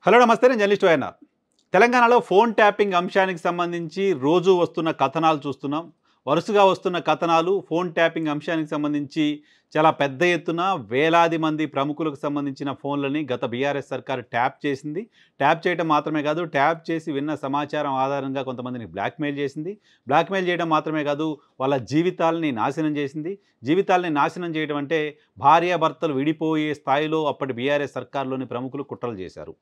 Hello నమస్తే, నేను journalist YNR. తెలంగాణలో ఫోన్ ట్యాపింగ్ అంశానికి సంబంధించి రోజు వస్తున్న కథనాలు చూస్తున్నాం. వరుసగా వస్తున్న కథనాలు ఫోన్ ట్యాపింగ్ అంశానికి సంబంధించి చాలా పెద్ద ఎత్తున వేలాది మంది ప్రముఖులకు సంబంధించిన ఫోన్లని గత బీఆర్ఎస్ సర్కార్ ట్యాప్ చేసింది. ట్యాప్ చేయడం మాత్రమే కాదు, ట్యాప్ చేసి విన్న సమాచారం ఆధారంగా కొంతమందిని బ్లాక్మెయిల్ చేసింది. బ్లాక్మెయిల్ చేయడం మాత్రమే కాదు, వాళ్ళ జీవితాలని నాశనం చేసింది. జీవితాలని నాశనం చేయడం అంటే భార్యాభర్తలు విడిపోయే స్థాయిలో అప్పటి బీఆర్ఎస్ సర్కార్లోని ప్రముఖులు కుట్రలు చేశారు.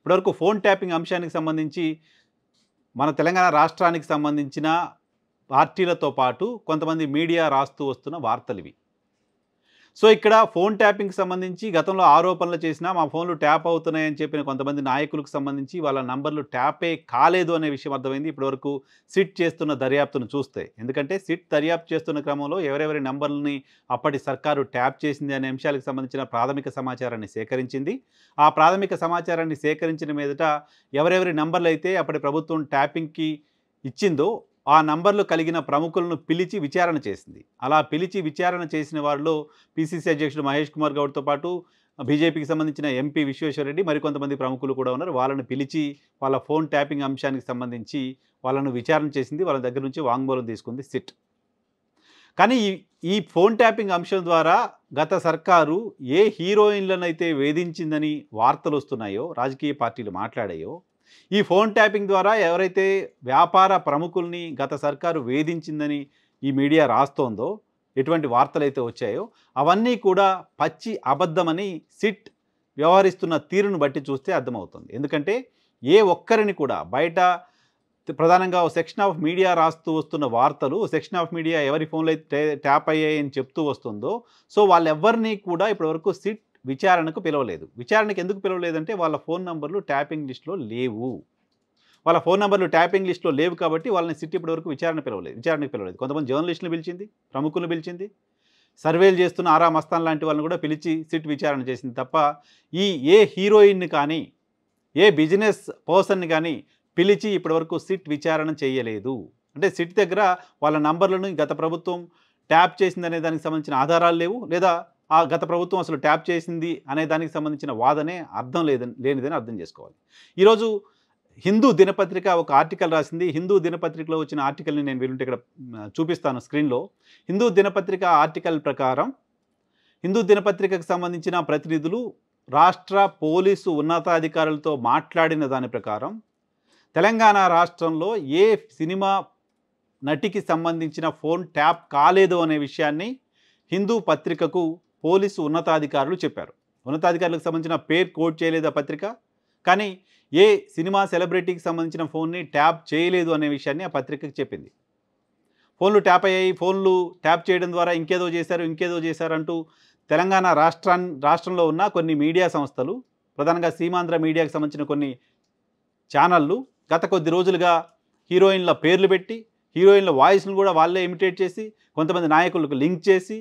ఇప్పటివరకు ఫోన్ ట్యాపింగ్ అంశానికి సంబంధించి మన తెలంగాణ రాష్ట్రానికి సంబంధించిన పార్టీలతో పాటు కొంతమంది మీడియా రాస్తూ వస్తున్న వార్తలివి. సో ఇక్కడ ఫోన్ ట్యాపింగ్కి సంబంధించి గతంలో ఆరోపణలు చేసినా మా ఫోన్లు ట్యాప్ అవుతున్నాయని చెప్పిన కొంతమంది నాయకులకు సంబంధించి వాళ్ళ నంబర్లు ట్యాపే కాలేదు అనే విషయం అర్థమైంది ఇప్పటివరకు సిట్ చేస్తున్న దర్యాప్తును చూస్తే. ఎందుకంటే సిట్ దర్యాప్తు చేస్తున్న క్రమంలో ఎవరెవరి నంబర్లని అప్పటి సర్కారు ట్యాప్ చేసింది అనే అంశాలకు సంబంధించిన ప్రాథమిక సమాచారాన్ని సేకరించింది. ఆ ప్రాథమిక సమాచారాన్ని సేకరించిన మీదట ఎవరెవరి నంబర్లు అయితే అప్పటి ప్రభుత్వం ట్యాపింగ్కి ఇచ్చిందో ఆ నంబర్లు కలిగిన ప్రముఖులను పిలిచి విచారణ చేసింది. అలా పిలిచి విచారణ చేసిన వారిలో పిసిసి అధ్యక్షుడు మహేష్ కుమార్ గౌడ్తో పాటు బీజేపీకి సంబంధించిన ఎంపీ విశ్వేశ్వరరెడ్డి మరికొంతమంది ప్రముఖులు కూడా ఉన్నారు. వాళ్ళని పిలిచి వాళ్ళ ఫోన్ ట్యాపింగ్ అంశానికి సంబంధించి వాళ్ళను విచారణ చేసింది. వాళ్ళ దగ్గర నుంచి వాంగ్మూలం తీసుకుంది సిట్. కానీ ఈ ఫోన్ ట్యాపింగ్ అంశం ద్వారా గత సర్కారు ఏ హీరోయిన్లనైతే వేధించిందని వార్తలు వస్తున్నాయో, రాజకీయ పార్టీలు మాట్లాడాయో, ఈ ఫోన్ ట్యాపింగ్ ద్వారా ఎవరైతే వ్యాపార ప్రముఖుల్ని గత సర్కారు వేధించిందని ఈ మీడియా రాస్తోందో, ఎటువంటి వార్తలైతే వచ్చాయో అవన్నీ కూడా పచ్చి అబద్ధమని సిట్ వ్యవహరిస్తున్న తీరును బట్టి చూస్తే అర్థమవుతుంది. ఎందుకంటే ఏ ఒక్కరిని కూడా బయట ప్రధానంగా సెక్షన్ ఆఫ్ మీడియా రాస్తూ వస్తున్న వార్తలు, సెక్షన్ ఆఫ్ మీడియా ఎవరి ఫోన్లో అయితే ట్యాప్ అయ్యాయని చెప్తూ వస్తుందో, సో వాళ్ళెవ్వరినీ కూడా ఇప్పటివరకు సిట్ విచారణకు పిలవలేదు. విచారణకు ఎందుకు పిలవలేదంటే వాళ్ళ ఫోన్ నంబర్లు ట్యాపింగ్ లిస్టులో లేవు. వాళ్ళ ఫోన్ నంబర్లు ట్యాపింగ్ లిస్టులో లేవు కాబట్టి వాళ్ళని సిట్ ఇప్పటివరకు విచారణకు పిలవలేదు. కొంతమంది జర్నలిస్టులు పిలిచింది, ప్రముఖులను పిలిచింది, సర్వేలు చేస్తున్న ఆరా మస్తాన్ లాంటి వాళ్ళని కూడా పిలిచి సిట్ విచారణ చేసింది తప్ప ఏ హీరోయిన్ని కానీ, ఏ బిజినెస్ పర్సన్ని కానీ పిలిచి ఇప్పటివరకు సిట్ విచారణ చేయలేదు. అంటే సిట్ దగ్గర వాళ్ళ నంబర్లను గత ప్రభుత్వం ట్యాప్ చేసిందనే దానికి సంబంధించిన ఆధారాలు లేవు, లేదా ఆ గత ప్రభుత్వం అసలు ట్యాప్ చేసింది అనే దానికి సంబంధించిన వాదనే లేనిదని అర్థం చేసుకోవాలి. ఈరోజు హిందూ దినపత్రిక ఒక ఆర్టికల్ రాసింది. హిందూ దినపత్రికలో వచ్చిన ఆర్టికల్ని నేను వీలుంటే ఇక్కడ చూపిస్తాను స్క్రీన్లో. హిందూ దినపత్రిక ఆర్టికల్ ప్రకారం హిందూ దినపత్రికకు సంబంధించిన ప్రతినిధులు రాష్ట్ర పోలీసు ఉన్నతాధికారులతో మాట్లాడిన దాని ప్రకారం తెలంగాణ రాష్ట్రంలో ఏ సినిమా నటికి సంబంధించిన ఫోన్ ట్యాప్ కాలేదు అనే విషయాన్ని హిందూ పత్రికకు పోలీసు ఉన్నతాధికారులు చెప్పారు. ఉన్నతాధికారులకు సంబంధించిన పేరు కోట్ చేయలేదు ఆ పత్రిక, కానీ ఏ సినిమా సెలబ్రిటీకి సంబంధించిన ఫోన్ని ట్యాప్ చేయలేదు అనే విషయాన్ని ఆ పత్రికకు చెప్పింది. ఫోన్లు ట్యాప్ అయ్యాయి, ఫోన్లు ట్యాప్ చేయడం ద్వారా ఇంకేదో చేశారు అంటూ తెలంగాణ రాష్ట్రంలో ఉన్న కొన్ని మీడియా సంస్థలు, ప్రధానంగా సీమాంధ్ర మీడియాకు సంబంధించిన కొన్ని ఛానళ్ళు గత కొద్ది రోజులుగా హీరోయిన్ల పేర్లు పెట్టి, హీరోయిన్ల వాయిస్ను కూడా వాళ్ళే ఇమిటేట్ చేసి, కొంతమంది నాయకులకు లింక్ చేసి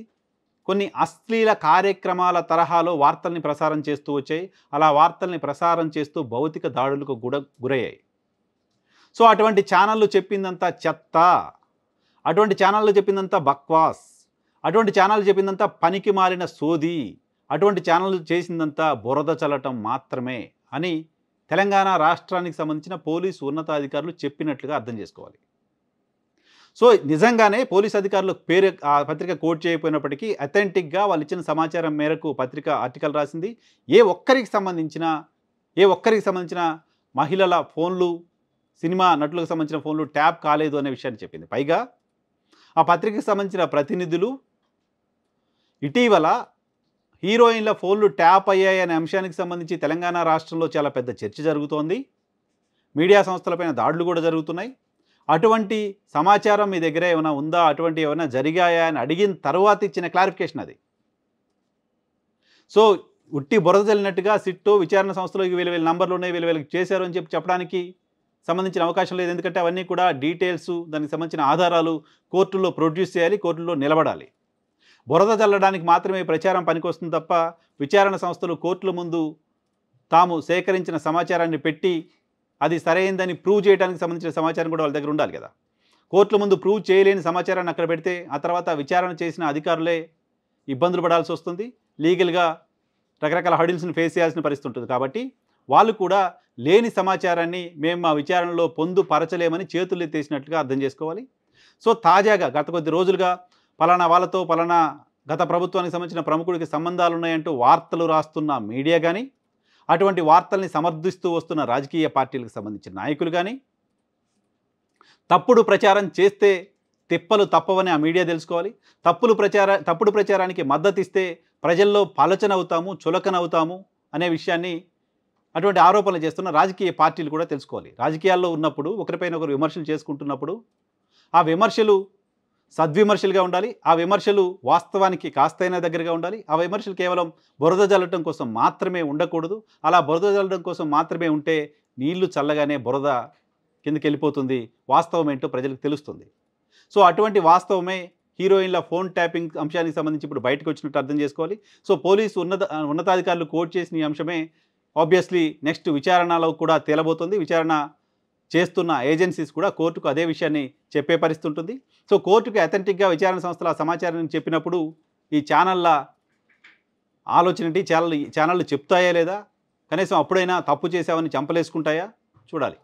కొన్ని అశ్లీల కార్యక్రమాల తరహాలో వార్తల్ని ప్రసారం చేస్తూ వచ్చాయి. అలా వార్తల్ని ప్రసారం చేస్తూ భౌతిక దాడులకు గురయ్యాయి. సో అటువంటి ఛానళ్ళు చెప్పిందంతా చెత్త, అటువంటి ఛానళ్ళు చెప్పిందంతా బక్వాస్, అటువంటి ఛానళ్ళు చెప్పిందంతా పనికి మాలిన సోది, అటువంటి ఛానళ్ళు చేసిందంతా బురద చల్లటం మాత్రమే అని తెలంగాణ రాష్ట్రానికి సంబంధించిన పోలీసు ఉన్నతాధికారులు చెప్పినట్లుగా అర్థం చేసుకోవాలి. సో నిజంగానే పోలీస్ అధికారులు పేరు ఆ పత్రిక కోట్ చేయకపోయినప్పటికీ అథెంటిక్గా వాళ్ళు ఇచ్చిన సమాచారం మేరకు పత్రిక ఆర్టికల్ రాసింది. ఏ ఒక్కరికి సంబంధించిన మహిళల ఫోన్లు, సినిమా నటులకు సంబంధించిన ఫోన్లు ట్యాప్ కాలేదు అనే విషయాన్ని చెప్పింది. పైగా ఆ పత్రికకు సంబంధించిన ప్రతినిధులు ఇటీవల హీరోయిన్ల ఫోన్లు ట్యాప్ అయ్యాయి అనే అంశానికి సంబంధించి తెలంగాణ రాష్ట్రంలో చాలా పెద్ద చర్చ జరుగుతోంది. మీడియా సంస్థలపైన దాడులు కూడా జరుగుతున్నాయి. అటువంటి సమాచారం మీ దగ్గర ఏమైనా ఉందా, అటువంటి ఏమైనా జరిగాయా అని అడిగిన తర్వాత ఇచ్చిన క్లారిఫికేషన్ అది. సో ఉట్టి బురద చల్లినట్టుగా సిట్టు విచారణ సంస్థలో వీళ్ళ నంబర్లు ఉన్నాయి, వీళ్ళకి చేశారు అని చెప్పడానికి సంబంధించిన అవకాశం లేదు. ఎందుకంటే అవన్నీ కూడా డీటెయిల్స్, దానికి సంబంధించిన ఆధారాలు కోర్టుల్లో ప్రొడ్యూస్ చేయాలి, కోర్టుల్లో నిలబడాలి. బురద చల్లడానికి మాత్రమే ప్రచారం పనికొస్తుంది తప్ప విచారణ సంస్థలు కోర్టుల ముందు తాము సేకరించిన సమాచారాన్ని పెట్టి అది సరైందని ప్రూవ్ చేయడానికి సంబంధించిన సమాచారం కూడా వాళ్ళ దగ్గర ఉండాలి కదా. కోర్టుల ముందు ప్రూవ్ చేయలేని సమాచారాన్ని అక్కడ పెడితే ఆ తర్వాత విచారణ చేసిన అధికారులే ఇబ్బందులు పడాల్సి వస్తుంది, లీగల్గా రకరకాల హడిల్స్ని ఫేస్ చేయాల్సిన పరిస్థితి ఉంటుంది. కాబట్టి వాళ్ళు కూడా లేని సమాచారాన్ని మేము మా విచారణలో పొందుపరచలేమని చేతులెత్తేసినట్లుగా అర్థం చేసుకోవాలి. సో తాజాగా గత కొద్ది రోజులుగా పలానా వాళ్ళతో పలానా గత ప్రభుత్వానికి సంబంధించిన ప్రముఖుడికి సంబంధాలున్నాయంటూ వార్తలు రాస్తున్న మీడియా కానీ, అటువంటి వార్తల్ని సమర్థిస్తూ వస్తున్న రాజకీయ పార్టీలకు సంబంధించిన నాయకులు కానీ, తప్పుడు ప్రచారం చేస్తే తిప్పలు తప్పవని ఆ మీడియా తెలుసుకోవాలి. తప్పుడు ప్రచారానికి మద్దతు ఇస్తే ప్రజల్లో పలచనవుతాము, చులకనవుతాము అనే విషయాన్ని అటువంటి ఆరోపణలు చేస్తున్న రాజకీయ పార్టీలు కూడా తెలుసుకోవాలి. రాజకీయాల్లో ఉన్నప్పుడు ఒకరిపైన ఒకరు విమర్శలు చేసుకుంటున్నప్పుడు ఆ విమర్శలు సద్విమర్శలుగా ఉండాలి. ఆ విమర్శలు వాస్తవానికి కాస్తైనా దగ్గరగా ఉండాలి. ఆ విమర్శలు కేవలం బురద జల్లటం కోసం మాత్రమే ఉండకూడదు. అలా బురద జల్లడం కోసం మాత్రమే ఉంటే నీళ్లు చల్లగానే బురద కిందకి వెళ్ళిపోతుంది. వాస్తవం ఏంటో ప్రజలకు తెలుస్తుంది. సో అటువంటి వాస్తవమే హీరోయిన్ల ఫోన్ ట్యాపింగ్ అంశానికి సంబంధించి ఇప్పుడు బయటకు వచ్చినట్టు అర్థం చేసుకోవాలి. సో పోలీసు ఉన్నతాధికారులు కోట్ చేసిన ఈ అంశమే ఆబ్వియస్లీ నెక్స్ట్ విచారణలో కూడా తేలబోతుంది. విచారణ చేస్తున్న ఏజెన్సీస్ కూడా కోర్టుకు అదే విషయాన్ని చెప్పే పరిస్థితి ఉంటుంది. సో కోర్టుకు అథెంటిక్గా విచారణ సంస్థల సమాచారాన్ని చెప్పినప్పుడు ఈ ఛానళ్ళ ఆలోచన ఏంటి, ఛానళ్ళు చెప్తాయా లేదా, కనీసం అప్పుడైనా తప్పు చేసావని చంపలేసుకుంటాయా చూడాలి.